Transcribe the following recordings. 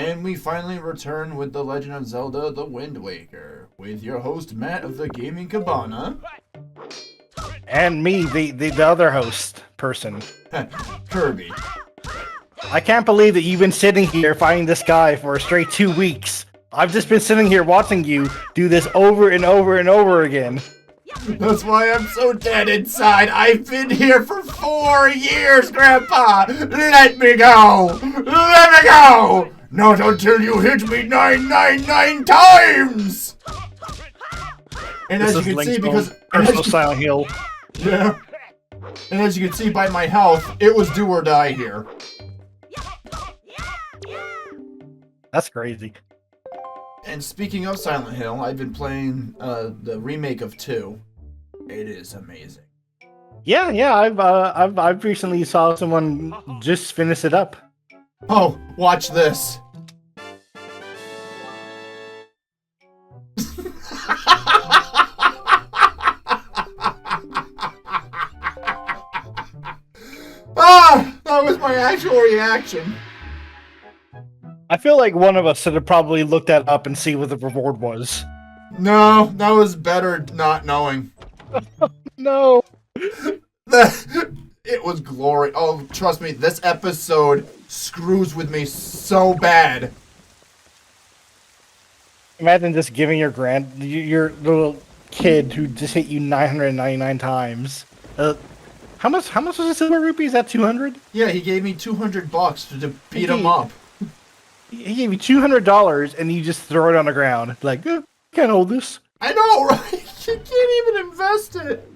And we finally return with The Legend of Zelda The Wind Waker, with your host Matt of the Gaming Cabana. And me, the other host person. Kirby. I can't believe that you've been sitting here fighting this guy for a straight 2 weeks. I've just been sitting here watching you do this over and over and over again. That's why I'm so dead inside. I've been here for 4 years, Grandpa! Let me go! Let me go! Not until you hit me 999 times! And as you can see, because... Silent Hill. Yeah. And as you can see by my health, it was do or die here. That's crazy. And speaking of Silent Hill, I've been playing the remake of 2. It is amazing. Yeah, I've recently saw someone just finish it up. Oh, watch this. That was my actual reaction. I feel like one of us should have probably looked that up and see what the reward was. No, that was better not knowing. No. It was glory. Oh, trust me, this episode screws with me so bad. Imagine just giving your little kid who just hit you 999 times. How much was a silver rupee? Is that 200? Yeah, he gave me $200 to beat him up. He gave you $200 and you just throw it on the ground. Like, can't hold this. I know, right? You can't even invest it.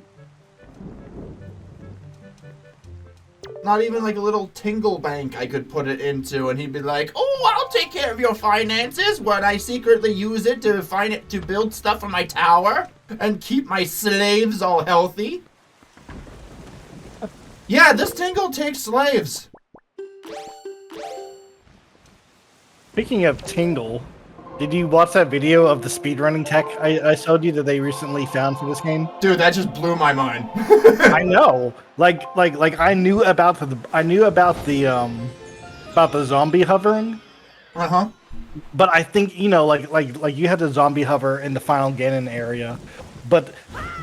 Not even like a little tingle bank I could put it into, and he'd be like, "Oh, I'll take care of your finances when I secretly use it to build stuff for my tower and keep my slaves all healthy." Yeah, this tingle takes slaves. Speaking of tingle, did you watch that video of the speedrunning tech I showed you that they recently found for this game? Dude, that just blew my mind. I know. Like I knew about the zombie hovering. Uh-huh. But I think, like you had the zombie hover in the final Ganon area. But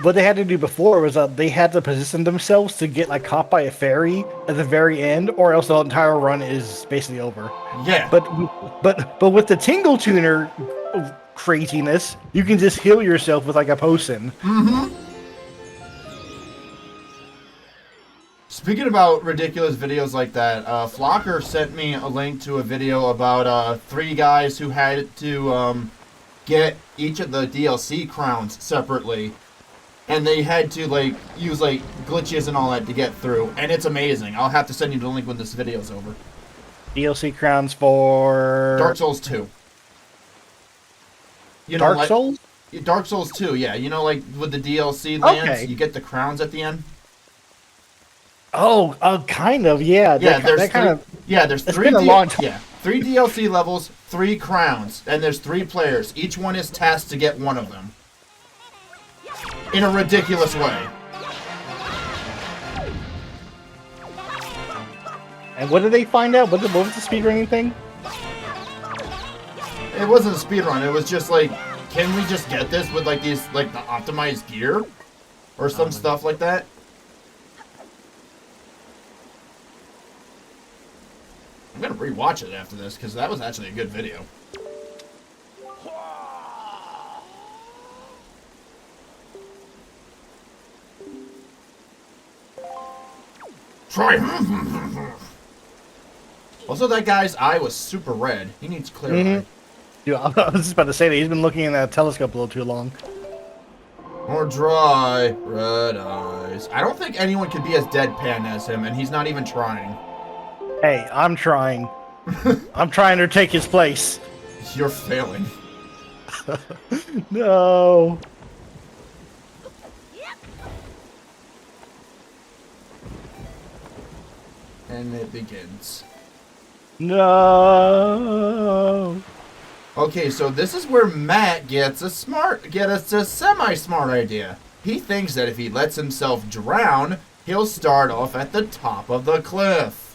what they had to do before was they had to position themselves to get like caught by a fairy at the very end, or else the entire run is basically over. Yeah. But with the Tingle Tuner craziness, you can just heal yourself with like a potion. Mm-hmm. Speaking about ridiculous videos like that, Flocker sent me a link to a video about 3 guys who had to get each of the DLC crowns separately, and they had to like use like glitches and all that to get through, and it's amazing. I'll have to send you the link when this video's over. DLC crowns for Dark Souls 2. Dark Souls? Dark Souls 2, yeah. You know, like with the DLC lands, okay. You get the crowns at the end. Oh, kind of, yeah. Yeah, there's it's 3 been a long time. Yeah, 3 DLC levels, 3 crowns, and there's 3 players. Each one is tasked to get one of them. In a ridiculous way. And what did they find out? What was the speedrunning thing? It wasn't a speedrun, it was just like, can we just get this with like these, like the optimized gear? Or some stuff like that? I'm gonna rewatch it after this, because that was actually a good video. Try. Also, that guy's eye was super red. He needs clear eye. Dude, I was just about to say that he's been looking in that telescope a little too long. Or dry red eyes. I don't think anyone could be as deadpan as him, and he's not even trying. Hey, I'm trying. I'm trying to take his place. You're failing. No. And it begins. No. Okay, so this is where Matt gets a semi-smart idea. He thinks that if he lets himself drown, he'll start off at the top of the cliff.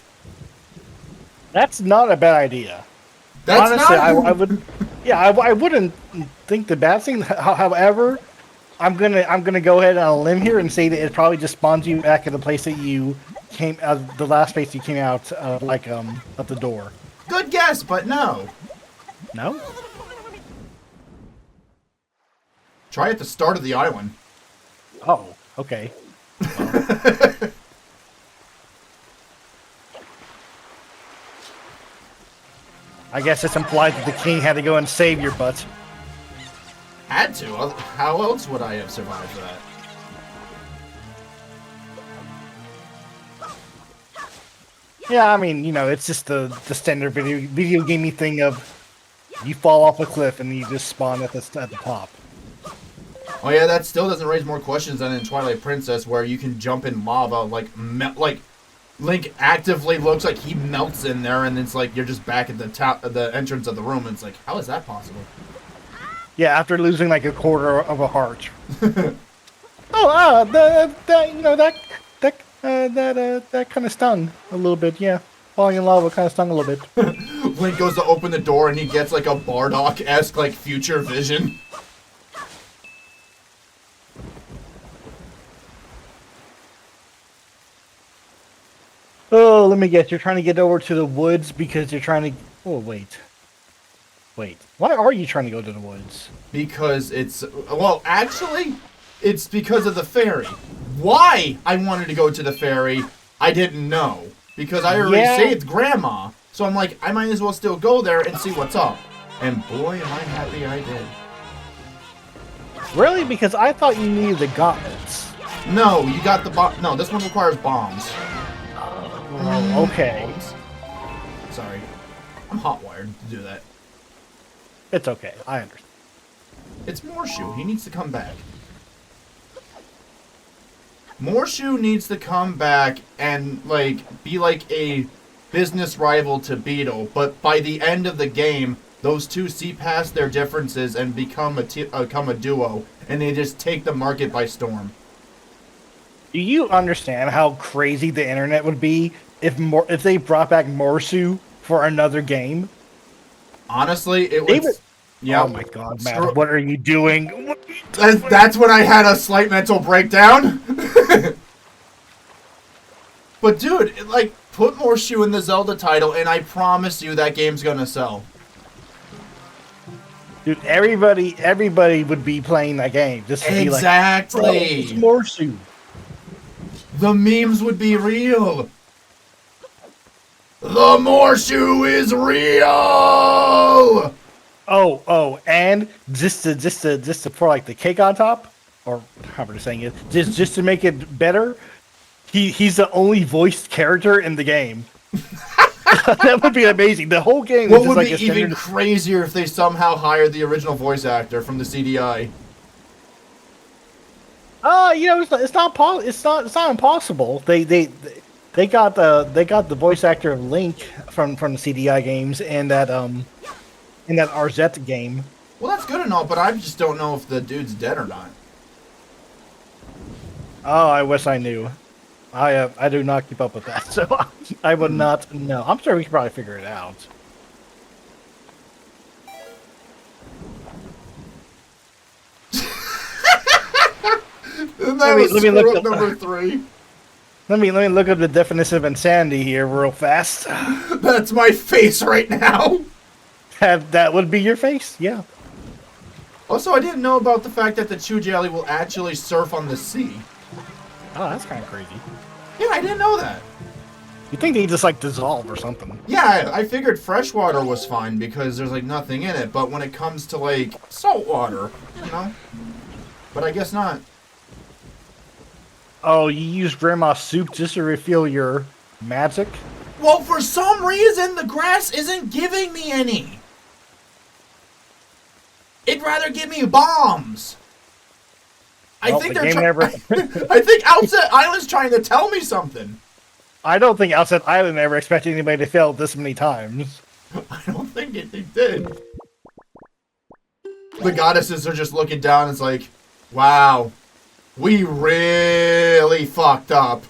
That's not a bad idea. That's honestly, not... I would, yeah, I wouldn't think the bad thing. However, I'm gonna go ahead on a limb here and say that it probably just spawns you back at the place that you came the last place you came out like at the door. Good guess, but no. No. Try at the start of the island. Oh, okay. Well. I guess it's implied that the king had to go and save your butt. Had to. How else would I have survived that? Yeah, I mean, it's just the standard video gamey thing of you fall off a cliff and you just spawn at the top. Oh yeah, that still doesn't raise more questions than in Twilight Princess, where you can jump in lava, like Link actively looks like he melts in there, and it's like you're just back at the top of the entrance of the room, and it's like, how is that possible? Yeah, after losing like a quarter of a heart. That kind of stung a little bit. Yeah, falling in lava kind of stung a little bit. Link goes to open the door, and he gets like a Bardock-esque like future vision. Oh, let me guess. You're trying to get over to the woods because you're trying to... Oh, wait. Why are you trying to go to the woods? Because it's... Well, actually, it's because of the ferry. Why I wanted to go to the ferry, I didn't know. Because I already saved Grandma. So I'm like, I might as well still go there and see what's up. And boy, am I happy I did. Really? Because I thought you needed the gauntlets. No, you got the bomb. No, this one requires bombs. Oh, okay. Sorry. I'm hot-wired to do that. It's okay. I understand. It's Morshu. He needs to come back. Morshu needs to come back and, like, be like a business rival to Beetle, but by the end of the game, those two see past their differences and become a duo, and they just take the market by storm. Do you understand how crazy the internet would be if they brought back Morsu for another game? Honestly, it was... Yeah. Oh my god, Matt, what are you doing? That's when I had a slight mental breakdown. But dude, put Morshu in the Zelda title, and I promise you that game's gonna sell. Dude, everybody would be playing that game just to be like, exactly. It's Morsu. The memes would be real. The Morshu is real. Oh, and just to pour like the cake on top, or however they're saying it, just to make it better, he's the only voiced character in the game. That would be amazing. The whole game. What would be even crazier if they somehow hired the original voice actor from the CDI? It's not impossible. They got the voice actor of Link from the CDI games and that RZ game. Well, that's good and all, but I just don't know if the dude's dead or not. Oh, I wish I knew. I do not keep up with that, so I would not know. I'm sure we could probably figure it out. That was screw up number 3. Let me look up the definition of insanity here real fast. That's my face right now. That would be your face, yeah. Also, I didn't know about the fact that the Chew Jelly will actually surf on the sea. Oh, that's kind of crazy. Yeah, I didn't know that. You think they just dissolve or something? Yeah, I figured freshwater was fine because there's nothing in it, but when it comes to salt water, But I guess not. Oh, you use Grandma's soup just to refill your magic? Well, for some reason, the grass isn't giving me any. It'd rather give me bombs. I think they're I think Outset Island's trying to tell me something. I don't think Outset Island ever expected anybody to fail this many times. I don't think they did. The goddesses are just looking down. It's like, wow, we really fucked up.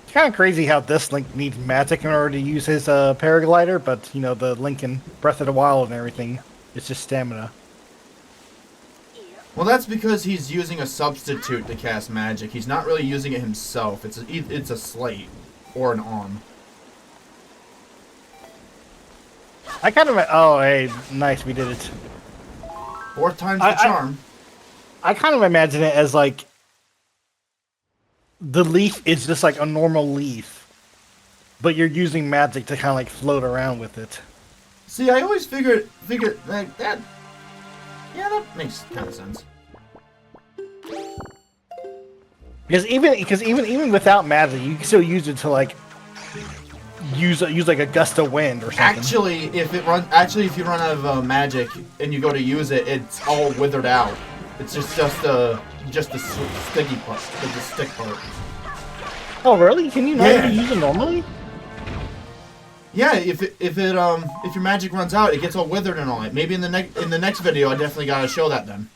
It's kind of crazy how this Link needs magic in order to use his paraglider, but you know the Link in Breath of the Wild and everything, it's just stamina. Well, that's because he's using a substitute to cast magic. He's not really using it himself. It's a slate or an arm. I kind of oh hey nice we did it. 4th time's the charm. I kind of imagine it as like the leaf is just like a normal leaf, but you're using magic to kind of like float around with it. See, I always figured like that. Yeah, that makes kind of sense. Because even without magic, you can still use it to like use like a gust of wind or something. Actually, if you run out of magic and you go to use it, it's all withered out. It's just the sticky part, the stick part. Oh really? Can you not even use it normally? Yeah, if your magic runs out, it gets all withered and all that. Maybe in the next video, I definitely gotta show that then.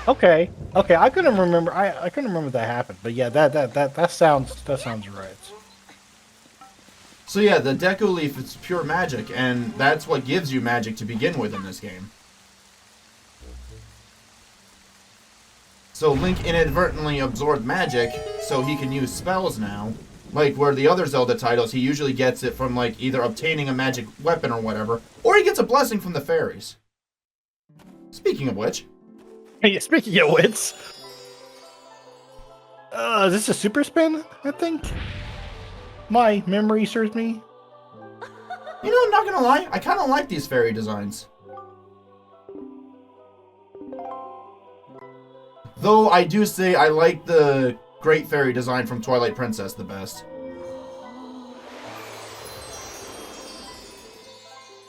Okay. I couldn't remember. I couldn't remember that happened. But yeah, that sounds right. So yeah, the Deku Leaf is pure magic, and that's what gives you magic to begin with in this game. So Link inadvertently absorbed magic, so he can use spells now. Like where the other Zelda titles, he usually gets it from like either obtaining a magic weapon or whatever, or he gets a blessing from the fairies. Speaking of which. Hey, speaking of which, is this a super spin? I think my memory serves me. You know, I'm not gonna lie, I kind of like these fairy designs. Though I do say I like the Great Fairy design from Twilight Princess the best.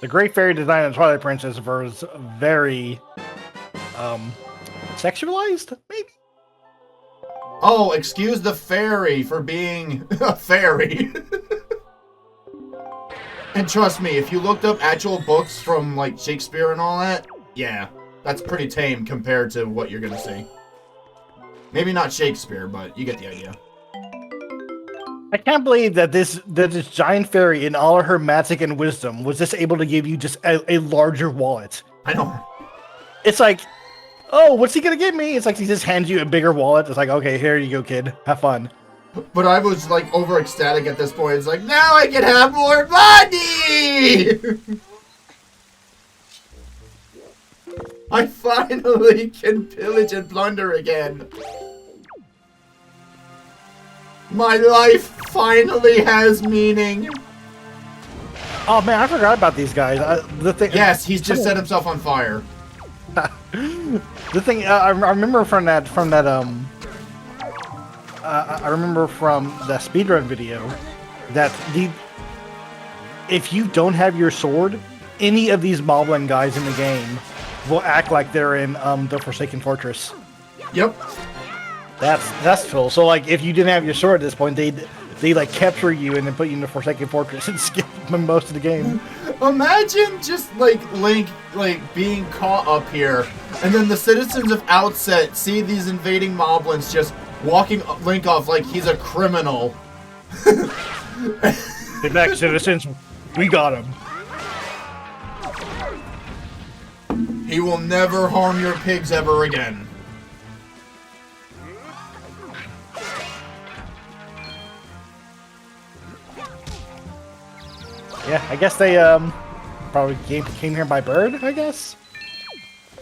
The Great Fairy design of Twilight Princess was very sexualized, maybe? Oh, excuse the fairy for being a fairy. And trust me, if you looked up actual books from like Shakespeare and all that, yeah, that's pretty tame compared to what you're gonna see. Maybe not Shakespeare, but you get the idea. I can't believe that this giant fairy, in all of her magic and wisdom, was just able to give you just a larger wallet. I know. It's like, oh, what's he gonna give me? It's like he just hands you a bigger wallet. It's like, okay, here you go, kid. Have fun. But I was like over ecstatic at this point. It's like, now I can have more money! I finally can pillage and plunder again. My life finally has meaning. Oh man, I forgot about these guys. Yes, he's just set himself on fire. The thing I remember from that I remember from the speedrun video that if you don't have your sword, any of these Moblin guys in the game will act like they're in the Forsaken Fortress. Yep. That's cool. So like, if you didn't have your sword at this point, they like capture you and then put you in the Forsaken Fortress and skip most of the game. Imagine just like Link being caught up here, and then the citizens of Outset see these invading Moblins just walking Link off like he's a criminal. Get back, citizens. We got him. He will never harm your pigs ever again. Yeah, I guess they probably came here by bird, I guess.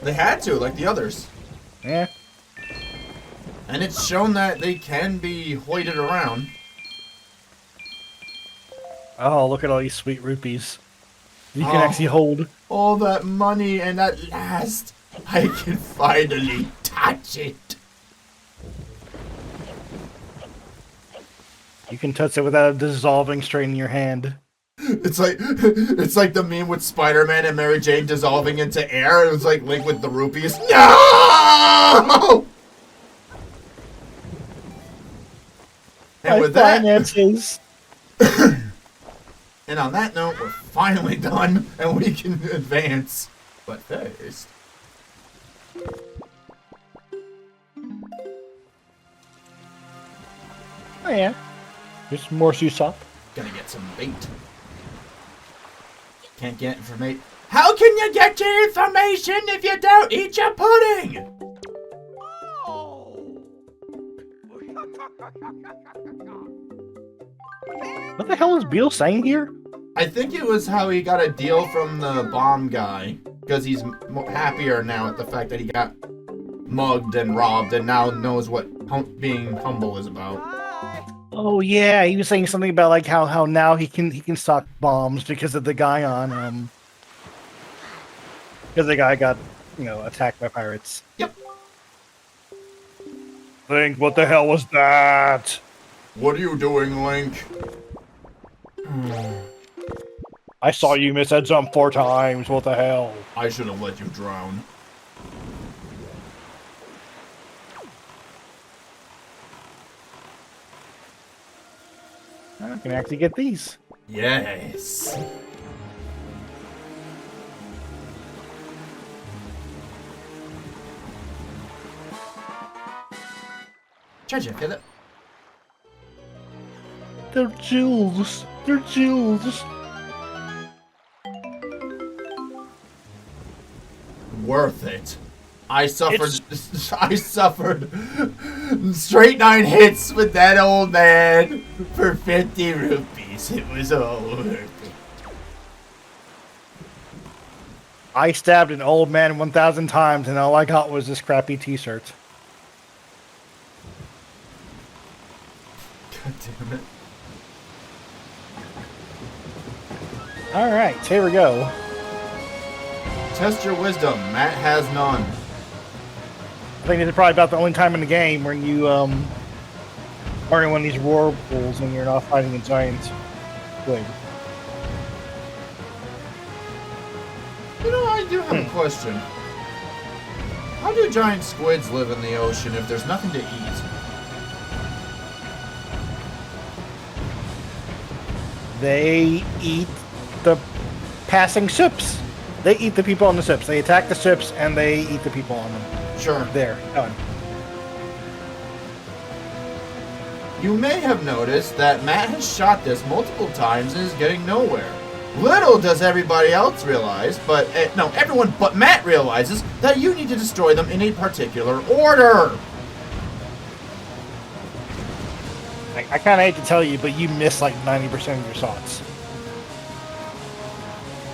They had to, like the others. Yeah. And it's shown that they can be hoided around. Oh, look at all these sweet rupees. You can actually hold. All that money, and at last, I can finally touch it. You can touch it without dissolving straight in your hand. It's like the meme with Spider-Man and Mary Jane dissolving into air. It was like Link with the rupees. No! And with that, finances. And on that note, we're finally done, and we can advance. But first... Oh yeah. Just more Susop. Gonna get some bait. Can't get information. How can you get your information if you don't eat your pudding? What the hell is Beetle saying here? I think it was how he got a deal from the bomb guy. Because he's happier now at the fact that he got mugged and robbed and now knows what being humble is about. Oh yeah, he was saying something about like how now he can stock bombs because of the guy on because the guy got, you know, attacked by pirates. Yep. Link, what the hell was that? What are you doing, Link? I saw you miss that jump 4 times. What the hell? I should have let you drown. I can actually get these. Yes. Treasure, Philip. They're jewels. They're jewels. Worth it. I suffered straight 9 hits with that old man for 50 rupees. It was all worth it. I stabbed an old man 1,000 times, and all I got was this crappy T-shirt. God damn it. All right, here we go. Test your wisdom. Matt has none. I think this is probably about the only time in the game when you are in one of these whirlpools and you're not fighting a giant squid. You know, I do have a question. How do giant squids live in the ocean if there's nothing to eat? They eat the passing ships. They eat the people on the ships. They attack the ships and they eat the people on them. Sure. There, done. You may have noticed that Matt has shot this multiple times and is getting nowhere. Little does everybody else realize, but no, everyone but Matt realizes that you need to destroy them in a particular order. I kind of hate to tell you, but you miss like 90% of your shots.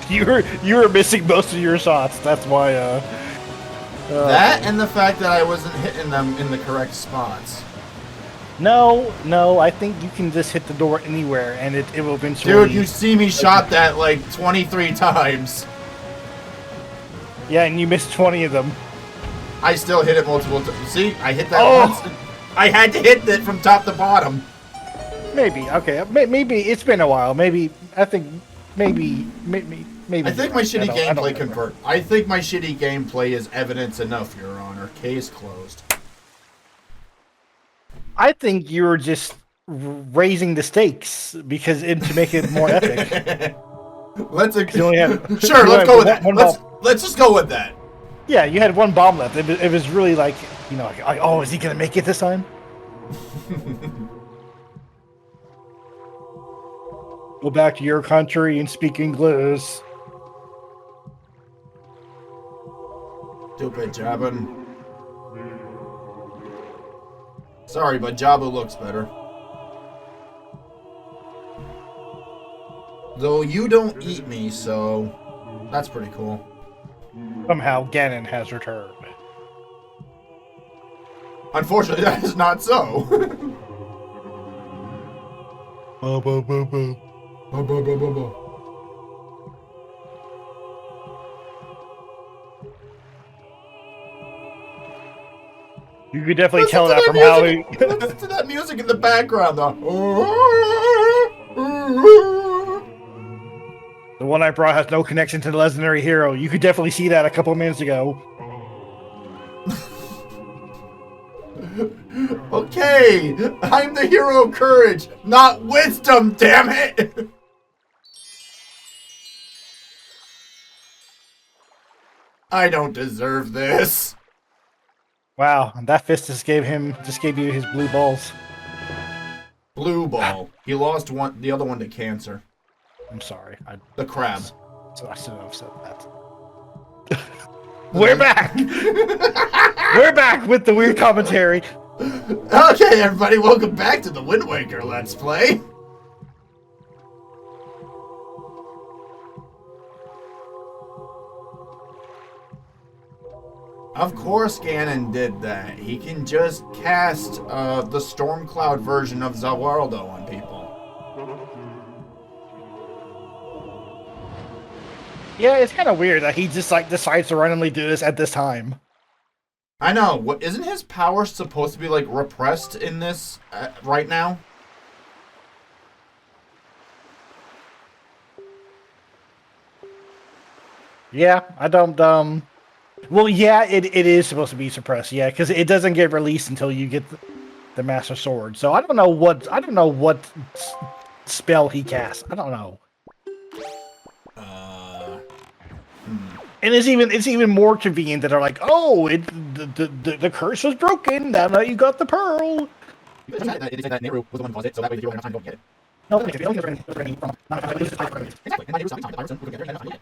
You were missing most of your shots. That's why. That and the fact that I wasn't hitting them in the correct spots. No, I think you can just hit the door anywhere, and it will eventually. Dude, you see me shot that like 23 times. Yeah, and you missed 20 of them. I still hit it multiple times. See, I hit that once. I had to hit it from top to bottom. Maybe, okay, maybe it's been a while. Maybe I think maybe. I think my shitty gameplay convert. I think my shitty gameplay is evidence enough, Your Honor. Case closed. I think you were just raising the stakes because to make it more epic. Let's Sure, let's go with that. Let's just go with that. Yeah, you had 1 bomb left. It was really like, you know, like, oh, is he gonna make it this time? Go back to your country and speak English. Stupid Jabba. Sorry, but Jabba looks better. Though you don't eat me, so that's pretty cool. Somehow Ganon has returned. Unfortunately, that is not so. You could definitely tell that from how he... Listen to that music in the background, though. The one I brought has no connection to the legendary hero. You could definitely see that a couple of minutes ago. Okay, I'm the hero of courage, not wisdom, damn it! I don't deserve this. Wow, that fist just gave you his blue balls. Blue ball. He lost the other one to cancer. I'm sorry. The crab. So I shouldn't have said that. We're back! We're back with the weird commentary. Okay, everybody, welcome back to the Wind Waker Let's Play. Of course Ganon did that. He can just cast the Stormcloud version of Zelda on people. Yeah, it's kind of weird that he just like decides to randomly do this at this time. I know. What isn't his power supposed to be like repressed in this right now? Yeah, I don't. Well, yeah, it is supposed to be suppressed. Yeah, because it doesn't get released until you get the Master Sword. So I don't know what spell he casts. I don't know. And it's even more convenient that they're like, oh, the curse was broken. Now that you got the pearl. You said that Nehru was the one who caused it, so that way you don't have time to go get it. No, Exactly. And Nehru's not the person who can get it, and that's not it.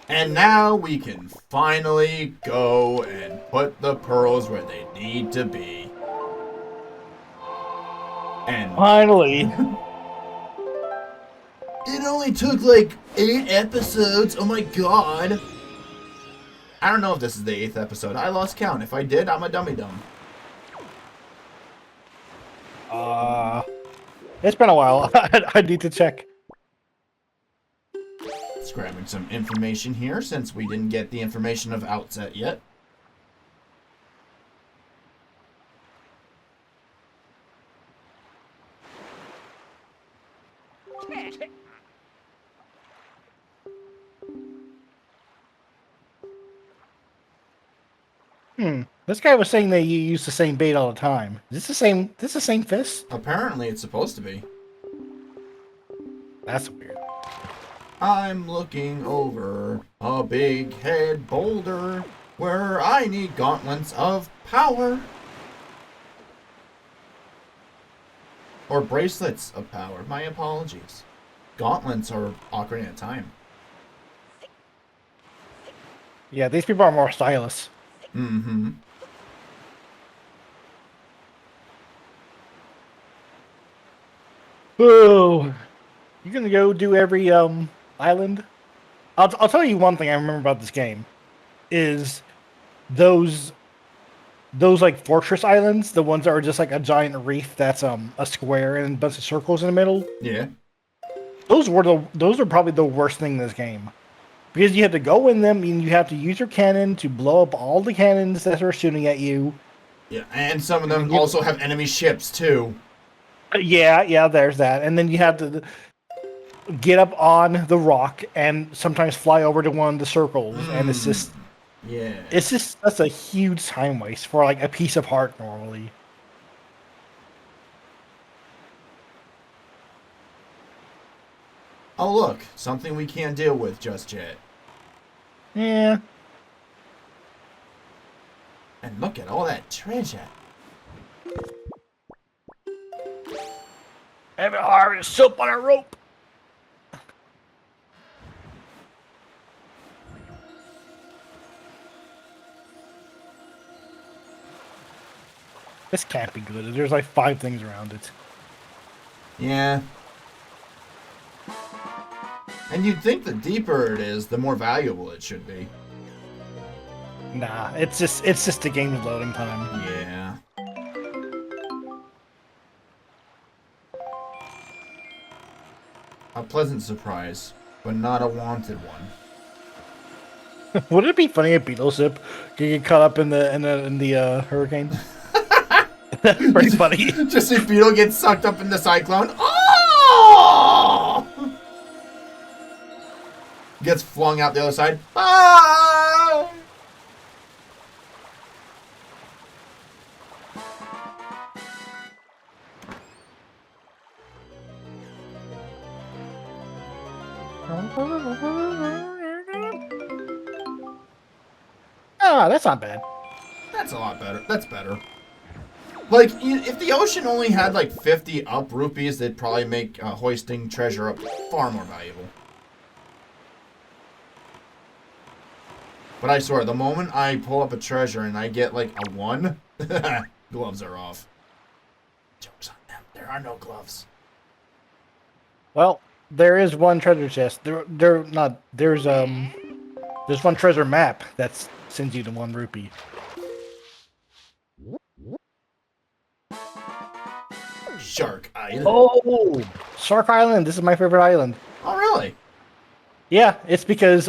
And now we can finally go and put the pearls where they need to be. And finally. It only took like 8 episodes. Oh my god. I don't know if this is the 8th episode. I lost count. If I did, I'm a dummy-dum. It's been a while. I need to check. Just grabbing some information here since we didn't get the information of Outset yet. This guy was saying that you use the same bait all the time. Is this the same fist? Apparently it's supposed to be. That's weird. I'm looking over a big head boulder where I need gauntlets of power. Or bracelets of power. My apologies. Gauntlets are Ocarina of Time. Yeah, these people are more stylish. Mm-hmm. Oh, you gonna go do every island? I'll tell you one thing I remember about this game is those like fortress islands, the ones that are just like a giant reef that's a square and a bunch of circles in the middle. Yeah. Those are probably the worst thing in this game. Because you have to go in them and you have to use your cannon to blow up all the cannons that are shooting at you. Yeah, and some of them also have enemy ships too. Yeah, there's that. And then you have to get up on the rock and sometimes fly over to one of the circles. And it's just... Yeah. That's a huge time waste for like a piece of heart normally. Oh look, something we can't deal with just yet. Yeah. And look at all that treasure. Every heart is soap on a rope. This can't be good. There's like 5 things around it. Yeah. And you'd think the deeper it is, the more valuable it should be. Nah, it's just the game's loading time. Yeah. A pleasant surprise, but not a wanted one. Would it be funny if Beetleship could get caught up in the hurricane? That'd be pretty funny. Just see Beetle get sucked up in the cyclone. Oh! Gets flung out the other side. Ah! Ah, that's not bad. That's a lot better. That's better. Like, if the ocean only had like 50 up rupees, they'd probably make hoisting treasure up far more valuable. But I swear, the moment I pull up a treasure and I get like a 1, gloves are off. Joke's on them. There are no gloves. Well, there is one treasure chest. There's one treasure map that sends you to 1 rupee. Shark Island. Oh, Shark Island. This is my favorite island. Oh, really? Yeah, it's because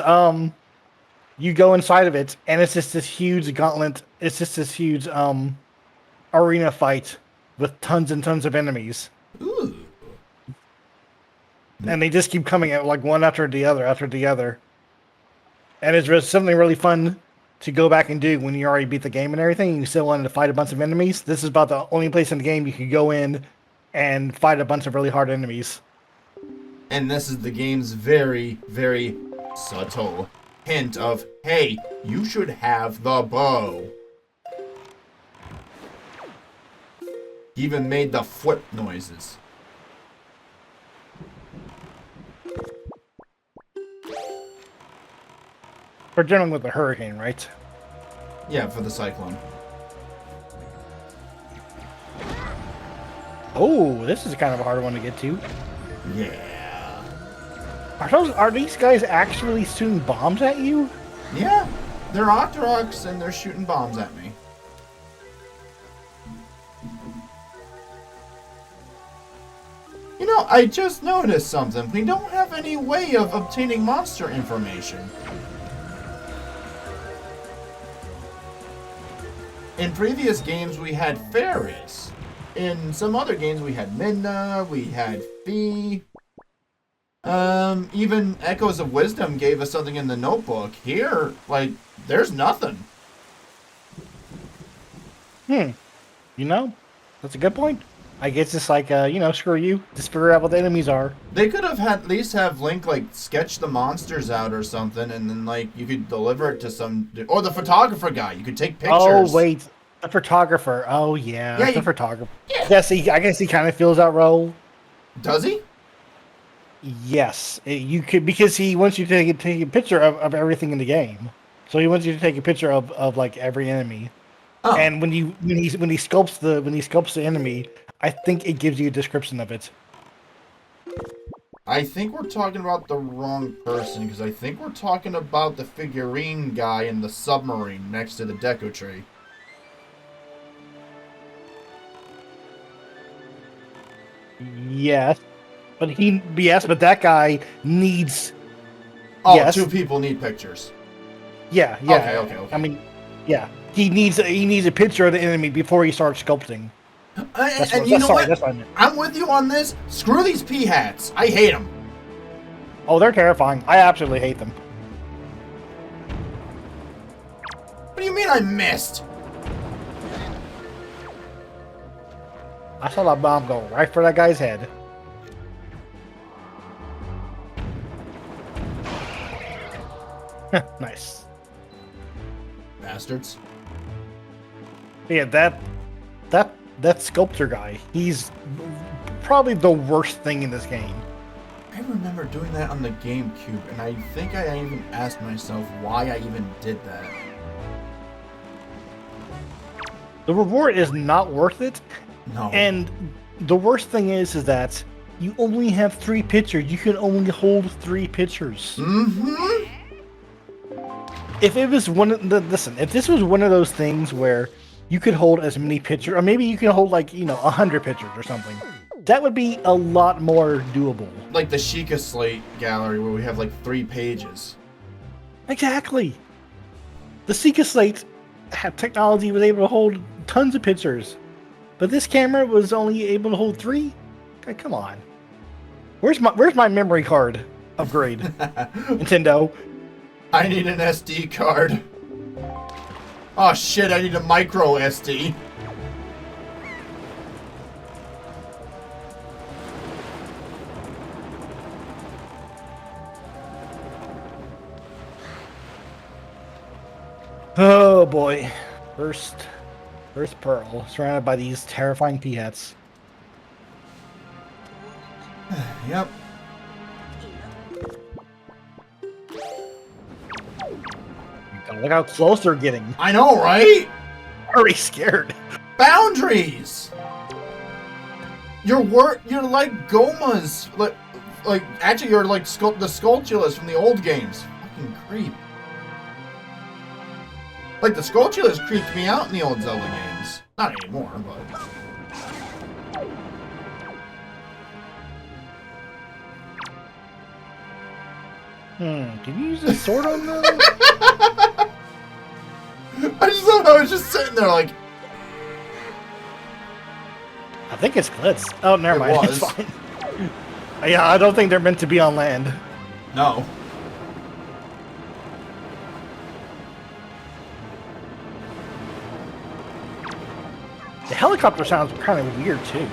you go inside of it and it's just this huge gauntlet. It's just this huge arena fight with tons and tons of enemies. Ooh. And they just keep coming at like one after the other. And it's just something really fun to go back and do when you already beat the game and everything. And you still wanted to fight a bunch of enemies. This is about the only place in the game you could go in and fight a bunch of really hard enemies. And this is the game's very, very subtle hint of, hey, you should have the bow. He even made the flip noises. For dealing with a hurricane, right? Yeah, for the cyclone. Oh, this is kind of a hard one to get to. Yeah. Are these guys actually shooting bombs at you? Yeah. They're Octoroks and they're shooting bombs at me. You know, I just noticed something. We don't have any way of obtaining monster information. In previous games, we had fairies. In some other games, we had Midna, we had Fee. Even Echoes of Wisdom gave us something in the notebook. Here, like, there's nothing. You know, that's a good point. I guess it's like, screw you. Just figure out what the enemies are. They could have at least have Link, like, sketch the monsters out or something, and then, like, you could deliver it to some... Or the photographer guy. You could take pictures. Oh, wait. The photographer. Oh, yeah. The photographer. Yeah. Yes, I guess he kind of fills that role. Does he? Yes. You could, because he wants you to take a picture of everything in the game. So he wants you to take a picture of like, every enemy. Oh. And when he sculpts the enemy, I think it gives you a description of it. I think we're talking about the wrong person, because I think we're talking about the figurine guy in the submarine next to the Deku tree. Yes. But that guy needs... Oh, yes. 2 people need pictures. Yeah. Okay. I mean, yeah. He needs a picture of the enemy before he starts sculpting. And you know what? That's what I meant. I'm with you on this. Screw these pea hats. I hate them. Oh, they're terrifying. I absolutely hate them. What do you mean I missed? I saw that bomb go right for that guy's head. Nice. Bastards. Yeah, that sculptor guy, he's probably the worst thing in this game. I remember doing that on the GameCube, and I think I even asked myself why I even did that. The reward is not worth it. No. And the worst thing is that you only have 3 pictures. You can only hold 3 pictures. Mm-hmm. If it was if this was one of those things where you could hold as many pictures, or maybe you can hold 100 pictures or something, that would be a lot more doable. Like the Sheikah Slate gallery where we have 3 pages. Exactly. The Sheikah Slate technology was able to hold tons of pictures, but this camera was only able to hold 3. Okay, come on. Where's my memory card upgrade? Nintendo. I need an SD card. Oh shit, I need a micro SD. Oh boy. First pearl, surrounded by these terrifying peahats. Yep. Look how close they're getting. I know, right? I'm already scared. Boundaries. You're like Gomas. Like actually, you're like the Skulltulas from the old games. Fucking creep. Like the Skulltulas creeped me out in the old Zelda games. Not anymore, but. Can you use a sword on them? I just thought I was just sitting there like. I think it's glitz. Oh, never mind. Was. It's fine. Yeah, I don't think they're meant to be on land. No. The helicopter sounds kind of weird too.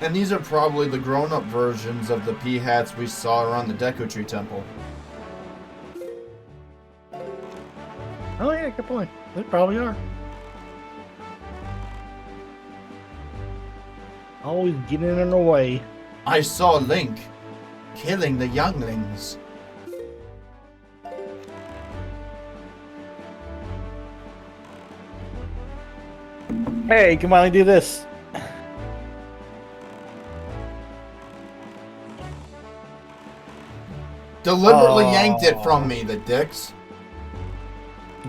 And these are probably the grown-up versions of the Peahats we saw around the Deku Tree Temple. Oh yeah, good point. They probably are. Always getting in the way. I saw Link killing the younglings. Hey, can finally do this. Deliberately yanked it from me, the dicks.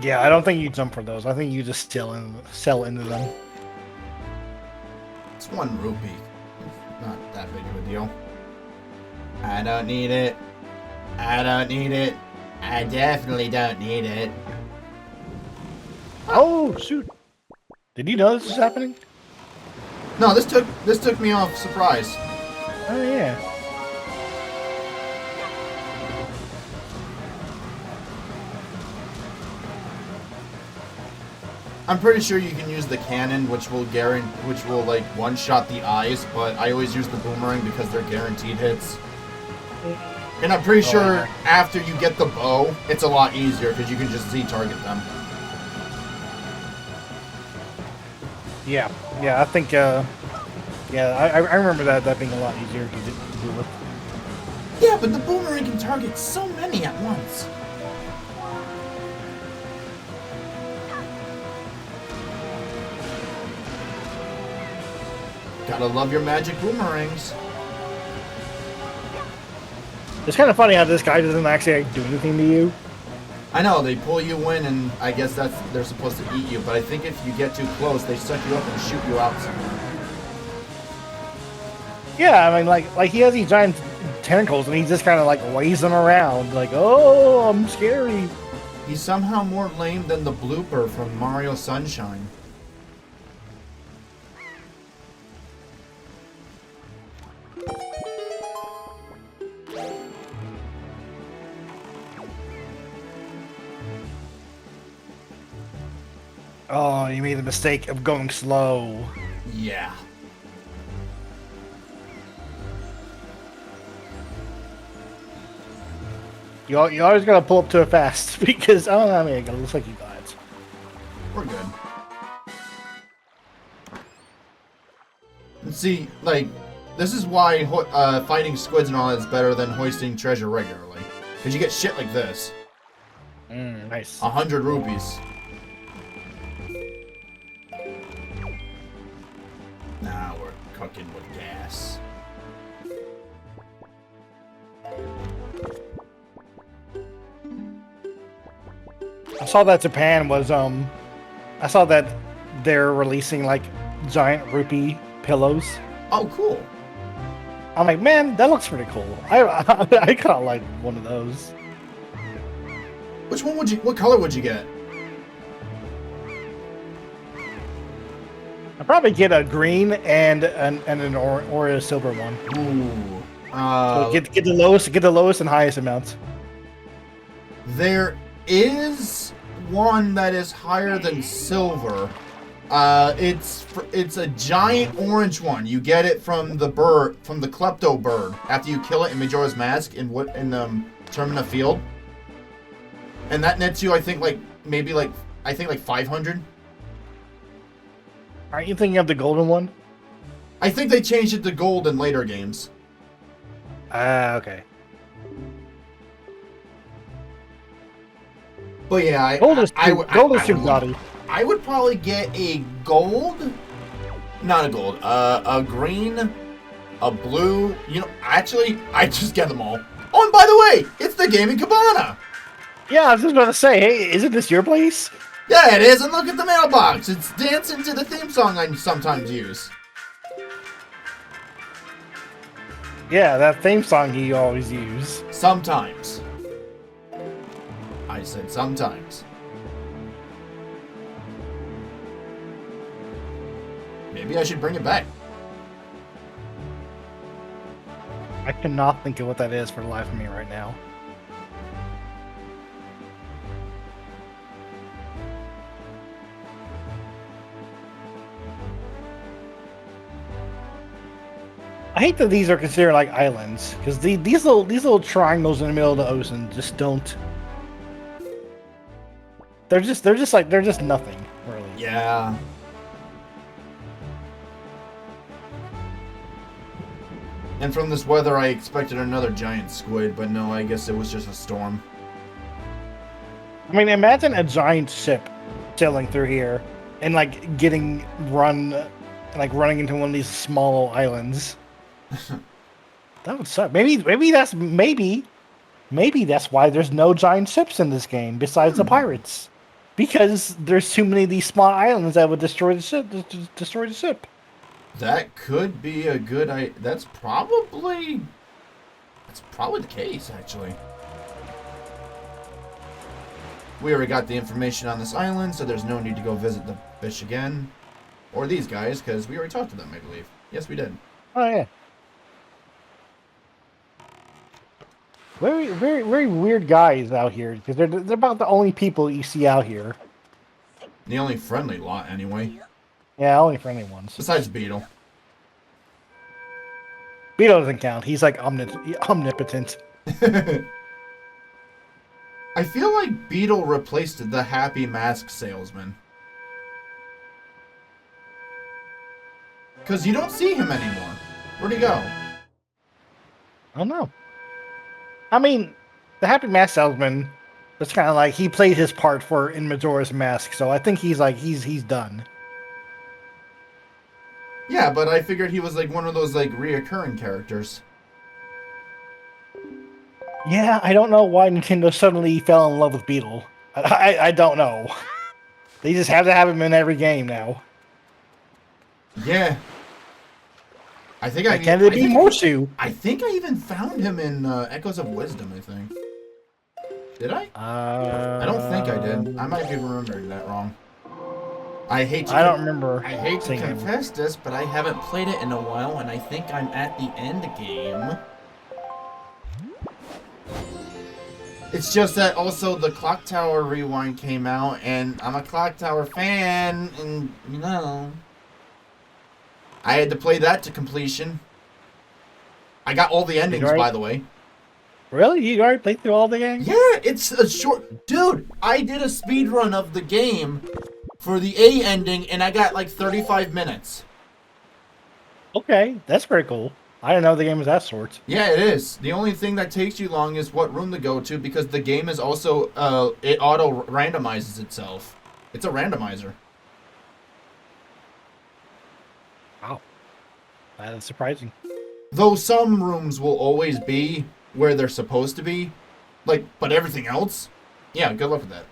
Yeah, I don't think you jump for those. I think you just sell into them. It's 1 rupee. Not that big of a deal. I don't need it. I don't need it. I definitely don't need it. Oh shoot! Did you know this was happening? No, this took me off surprise. Oh yeah. I'm pretty sure you can use the cannon, which will like one-shot the eyes, but I always use the boomerang because they're guaranteed hits. And I'm pretty sure after you get the bow, it's a lot easier because you can just Z-target them. Yeah, I think. Yeah, I remember that being a lot easier to deal with. Yeah, but the boomerang can target so many at once. Gotta love your magic boomerangs. It's kind of funny how this guy doesn't actually do anything to you. I know, they pull you in and I guess they're supposed to eat you, but I think if you get too close, they suck you up and shoot you out somewhere. Yeah, I mean, like he has these giant tentacles and he just kind of like waves them around, like, oh, I'm scary. He's somehow more lame than the blooper from Mario Sunshine. Oh, you made the mistake of going slow. Yeah. You always gotta pull up to it fast because I mean, it looks like you got it. We're good. And see, like, this is why fighting squids and all that is better than hoisting treasure regularly. Because you get shit like this. Nice. 100 rupees. Now we're cooking with gas. I saw that Japan was I saw that they're releasing like giant rupee pillows. Oh, cool. I'm like, man, that looks pretty cool. I kind of like one of those. Which one what color would you get? I'd probably get a green and an or a silver one. Ooh. So get the lowest and highest amounts. There is one that is higher than silver. It's a giant orange one. You get it from the klepto bird after you kill it in Majora's Mask in Termina Field. And that nets you, I think, like, maybe, like, I think, like, 500. Aren't you thinking of the golden one? I think they changed it to gold in later games. Okay. But yeah, Gold is too gaudy. I would probably get a gold, not a gold, a green, a blue. You know, actually, I just get them all. Oh, and by the way, it's the Gaming Cabana. Yeah, I was just about to say, hey, isn't this your place? Yeah, it is, and look at the mailbox. It's dancing to the theme song I sometimes use. Yeah, that theme song you always use. Sometimes. I said sometimes. Maybe I should bring it back. I cannot think of what that is for the life of me right now. I hate that these are considered like islands because these little triangles in the middle of the ocean just don't. They're just nothing really. Yeah. And from this weather, I expected another giant squid, but no, I guess it was just a storm. I mean, imagine a giant ship sailing through here and like getting running into one of these small islands. That would suck. Maybe that's why there's no giant ships in this game besides the pirates, because there's too many of these small islands that would destroy the ship. That could be a good idea. That's probably the case, actually. We already got the information on this island, so there's no need to go visit the fish again, or these guys, because we already talked to them, I believe. Yes, we did. Oh yeah. Very, very, very weird guys out here because they're about the only people you see out here. The only friendly lot, anyway. Yeah, only friendly ones. Besides Beetle. Beetle doesn't count. He's like omnipotent. I feel like Beetle replaced the happy mask salesman. Because you don't see him anymore. Where'd he go? I don't know. I mean, the Happy Mask Salesman, that's kind of like he played his part in Majora's Mask, so I think he's done. Yeah, but I figured he was like one of those like reoccurring characters. Yeah, I don't know why Nintendo suddenly fell in love with Beetle. I don't know. They just have to have him in every game now. Yeah. I think can it be Morshu? I think I even found him in Echoes of Wisdom, I think. Did I? I don't think I did. I might be remembering that wrong. I don't remember. I hate to confess this, but I haven't played it in a while, and I think I'm at the end game. It's just that also the Clock Tower Rewind came out, and I'm a Clock Tower fan, and you know, I had to play that to completion. I got all the endings, by the way. Really? You already played through all the games? Yeah, it's a short... Dude, I did a speed run of the game for the A ending, and I got like 35 minutes. Okay, that's pretty cool. I didn't know the game was that short. Yeah, it is. The only thing that takes you long is what room to go to, because the game is also, it auto-randomizes itself. It's a randomizer. Wow. That is surprising. Though some rooms will always be where they're supposed to be, like, but everything else, yeah, good luck with that.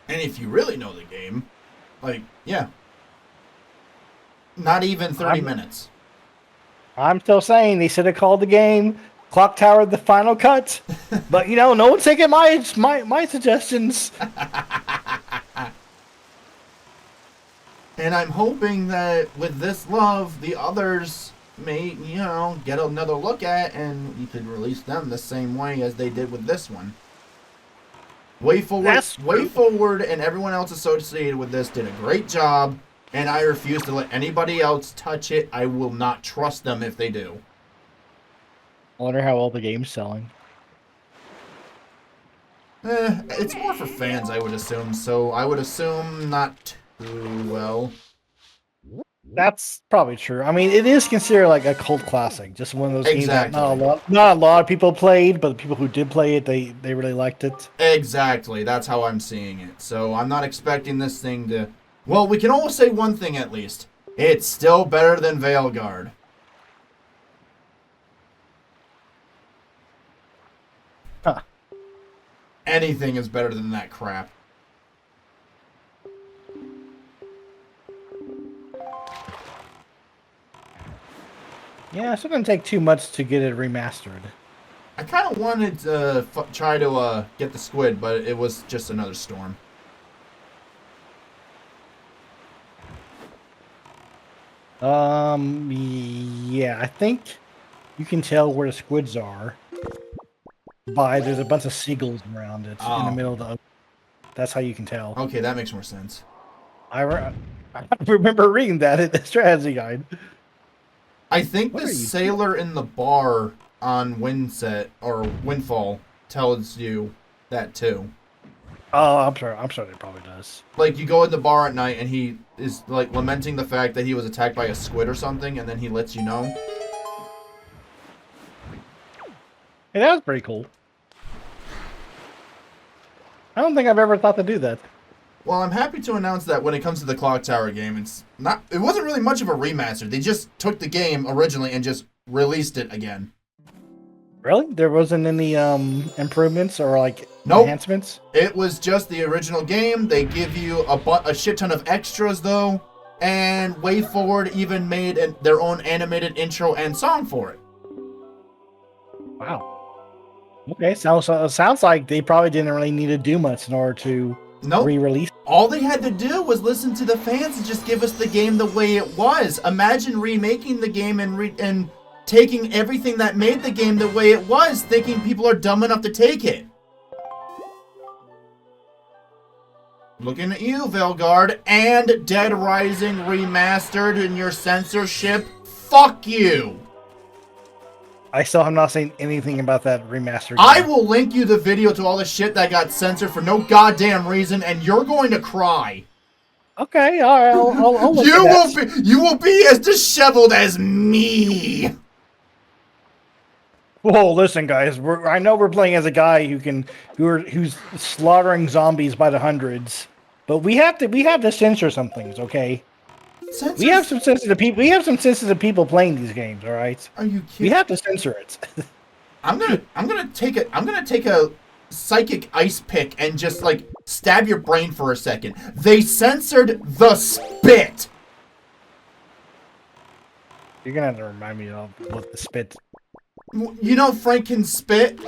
And if you really know the game, like, yeah. Not even 30 minutes. I'm still saying they should have called the game Clock Tower the Final Cut. But, you know, no one's taking my suggestions. And I'm hoping that with this love, the others may, you know, get another look at, and you could release them the same way as they did with this one. Way Forward and everyone else associated with this did a great job, and I refuse to let anybody else touch it. I will not trust them if they do. wonder how well the game's selling. It's more for fans, I would assume. So I would assume not too well. That's probably true. I mean, it is considered like a cult classic, just one of those games that Exactly. not a lot of people played, but the people who did play it, they really liked it. Exactly. That's how I'm seeing it. So I'm not expecting this thing to. Well, we can almost say one thing at least. It's still better than Veilguard. Huh. Anything is better than that crap. Yeah, it's not gonna take too much to get it remastered. I kind of wanted to try to get the squid, but it was just another storm. Yeah, I think you can tell where the squids are by there's a bunch of seagulls around it in the middle of the. That's how you can tell. Okay, that makes more sense. I remember reading that in the strategy guide. I think What the are you sailor in the bar on Windset or Windfall tells you that too. Oh, I'm sorry. I'm sorry. It probably does. Like, you go in the bar at night and he is, like, lamenting the fact that he was attacked by a squid or something, and then he lets you know. Hey, that was pretty cool. I don't think I've ever thought to do that. Well, I'm happy to announce that when it comes to the Clock Tower game, it wasn't really much of a remaster. They just took the game originally and just released it again. Really? There wasn't any improvements or like Nope. enhancements? It was just the original game. They give you a shit ton of extras, though. And WayForward even made their own animated intro and song for it. Wow. Okay, sounds like they probably didn't really need to do much in order to Nope. re-release. All they had to do was listen to the fans and just give us the game the way it was. Imagine remaking the game and taking everything that made the game the way it was, thinking people are dumb enough to take it. Looking at you, Veilguard, and Dead Rising remastered in your censorship. Fuck you! I still have not seen anything about that remastered. I will link you the video to all the shit that got censored for no goddamn reason, and you're going to cry. Okay, all right, I'll look at that. You will be as disheveled as me. Whoa, listen, guys. I know we're playing as a guy who's slaughtering zombies by the hundreds, but we have to censor some things, okay? We have some sensitive people. We have some sensitive people playing these games. All right. Are you kidding? We have to censor it. I'm gonna take a psychic ice pick and just like stab your brain for a second. They censored the spit. You're gonna have to remind me of what the spit. You know Franken's spit?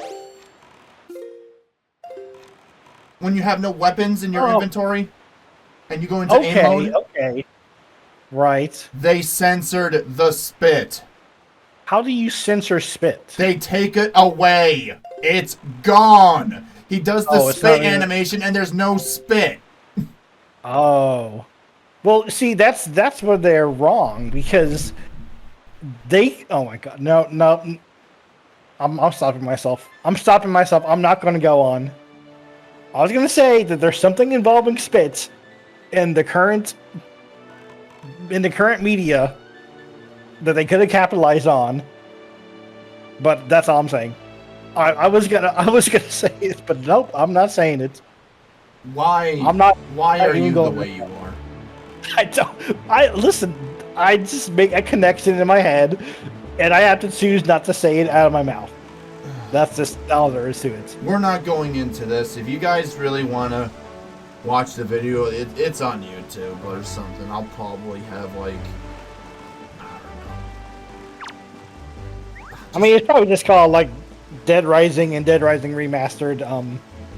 When you have no weapons in your inventory and you go into aim mode? Okay. Right. They censored the spit. How do you censor spit? They take it away. It's gone. He does the spit animation and there's no spit. Oh. Well, see, that's where they're wrong because they. Oh my God! No. I'm stopping myself. I'm not going to go on. I was going to say that there's something involving spit in the current media that they could have capitalized on, but that's all I'm saying. I was gonna say it, but nope, I'm not saying it. Why? I'm not. Why are you the way you are? Listen. I just make a connection in my head, and I have to choose not to say it out of my mouth. That's just all there is to it. We're not going into this. If you guys really want to watch the video, it's on YouTube or something. I'll probably have like, I don't know. I mean, it's probably just called like Dead Rising and Dead Rising Remastered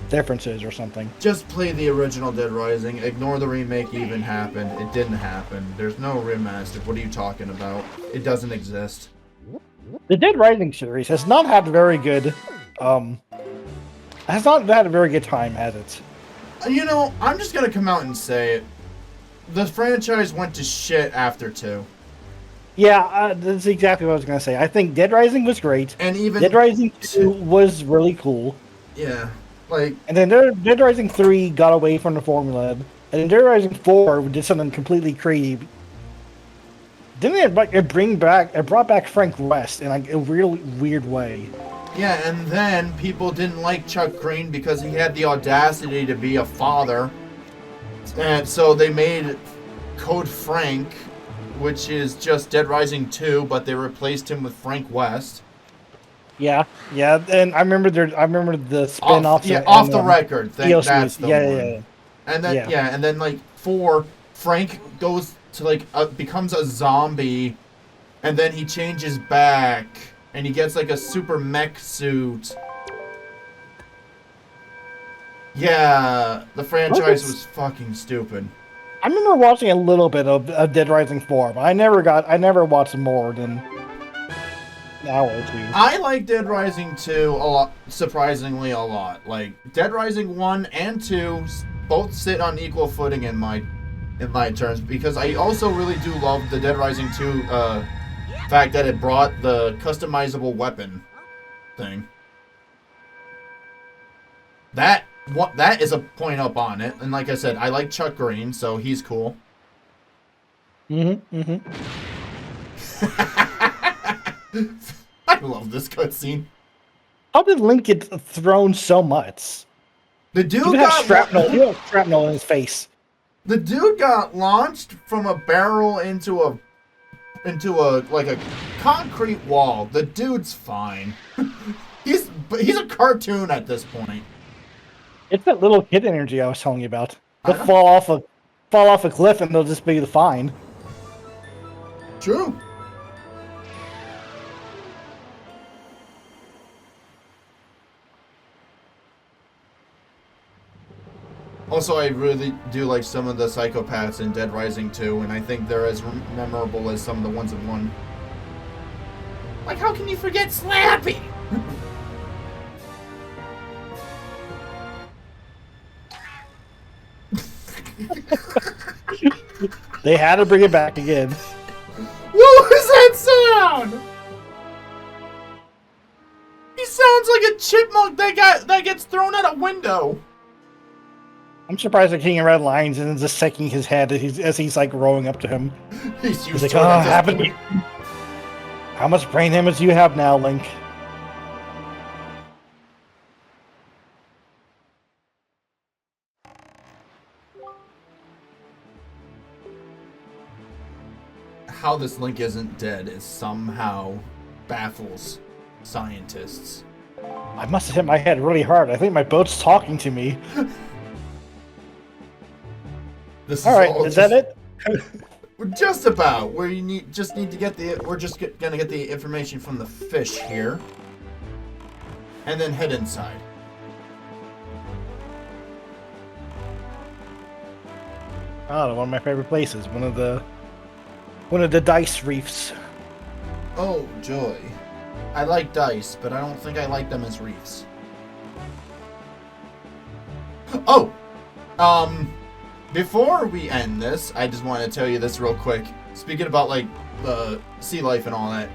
differences or something. Just play the original Dead Rising. Ignore the remake even happened. It didn't happen. There's no remastered. What are you talking about? It doesn't exist. The Dead Rising series has not had a very good time, has it? You know, I'm just gonna come out and say it. The franchise went to shit after 2. Yeah, that's exactly what I was gonna say. I think Dead Rising was great. And even Dead Rising 2 was really cool. yeah, like And then Dead Rising 3 got away from the formula. And then Dead Rising 4 did something completely crazy. Didn't it like it brought back Frank West in like a really weird way. yeah, and then people didn't like Chuck Green because he had the audacity to be a father. And so they made Code Frank, which is just Dead Rising 2, but they replaced him with Frank West. Yeah, yeah, and I remember the spin-offs. Off the record. That's the yeah, one. yeah, And then yeah. and then like 4, Frank goes to like becomes a zombie, and then he changes back, and he gets like a super mech suit. Yeah, the franchise was fucking stupid. I remember watching a little bit of Dead Rising 4, but I never watched more than an hour or two. I like Dead Rising 2 a lot, surprisingly a lot. Like Dead Rising 1 and 2 both sit on equal footing in my terms, because I also really do love the Dead Rising 2 fact that it brought the customizable weapon thing. That is a point up on it, and like I said, I like Chuck Green, so he's cool. Mm-hmm. I love this cutscene. How did Link get thrown so much? The dude He got shrapnel in his face. The dude got launched from a barrel into a like a concrete wall. The dude's fine. he's a cartoon at this point. It's that little kid energy I was telling you about. They'll fall off a cliff and they'll just be fine. True. Also, I really do like some of the psychopaths in Dead Rising 2, and I think they're as memorable as some of the ones in 1. Like, how can you forget Slappy? They had to bring it back again. What was that sound? He sounds like a chipmunk that gets thrown out a window. I'm surprised the King of Red Lions isn't just shaking his head as he's like rowing up to him. He's like, oh, happened. How much brain damage do you have now, Link? How this Link isn't dead is somehow baffles scientists. I must have hit my head really hard. I think my boat's talking to me. Is that it? We're just about where you need to get the. We're just gonna get the information from the fish here, and then head inside. Oh, one of my favorite places. One of the dice reefs. Oh joy! I like dice, but I don't think I like them as reefs. Oh, before we end this, I just want to tell you this real quick. Speaking about like sea life and all that,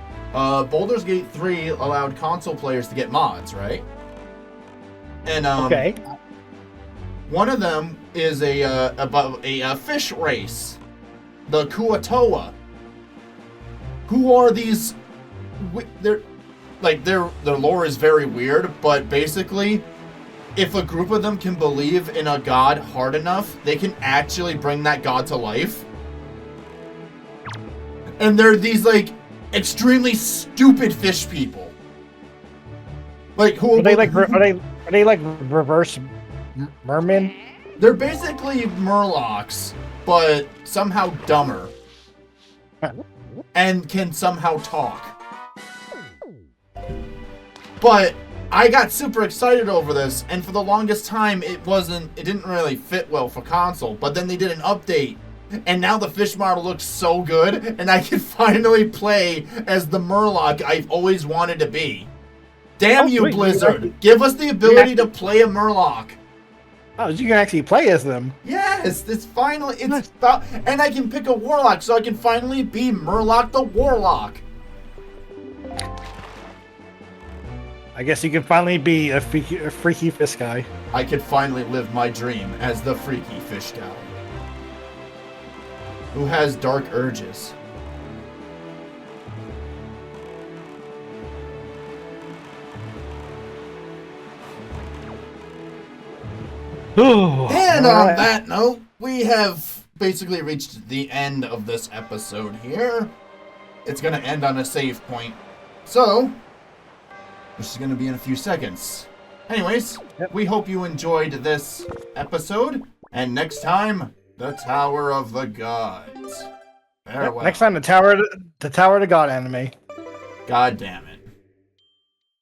Baldur's Gate 3 allowed console players to get mods, right? And okay. One of them is about a fish race, the Kuatoa. Who are these? Their lore is very weird, but basically, if a group of them can believe in a god hard enough, they can actually bring that god to life. And they're these like extremely stupid fish people. Like who are they like reverse mermen? They're basically Murlocs, but somehow dumber. And can somehow talk. But I got super excited over this, and for the longest time it didn't really fit well for console, but then they did an update, and now the fish model looks so good, and I can finally play as the Murloc I've always wanted to be. Damn you, Blizzard! Give us the ability to play a Murloc! Oh, you can actually play as them. Yes, it's finally Nice. about, and I can pick a warlock, so I can finally be Murloc the Warlock. I guess you can finally be a freaky fish guy. I could finally live my dream as the freaky fish guy who has dark urges. And on that note, we have basically reached the end of this episode here. It's going to end on a save point. So, this is going to be in a few seconds. Anyways, we hope you enjoyed this episode. And next time, the Tower of the Gods. Farewell. Next time, the Tower to God anime. God damn it.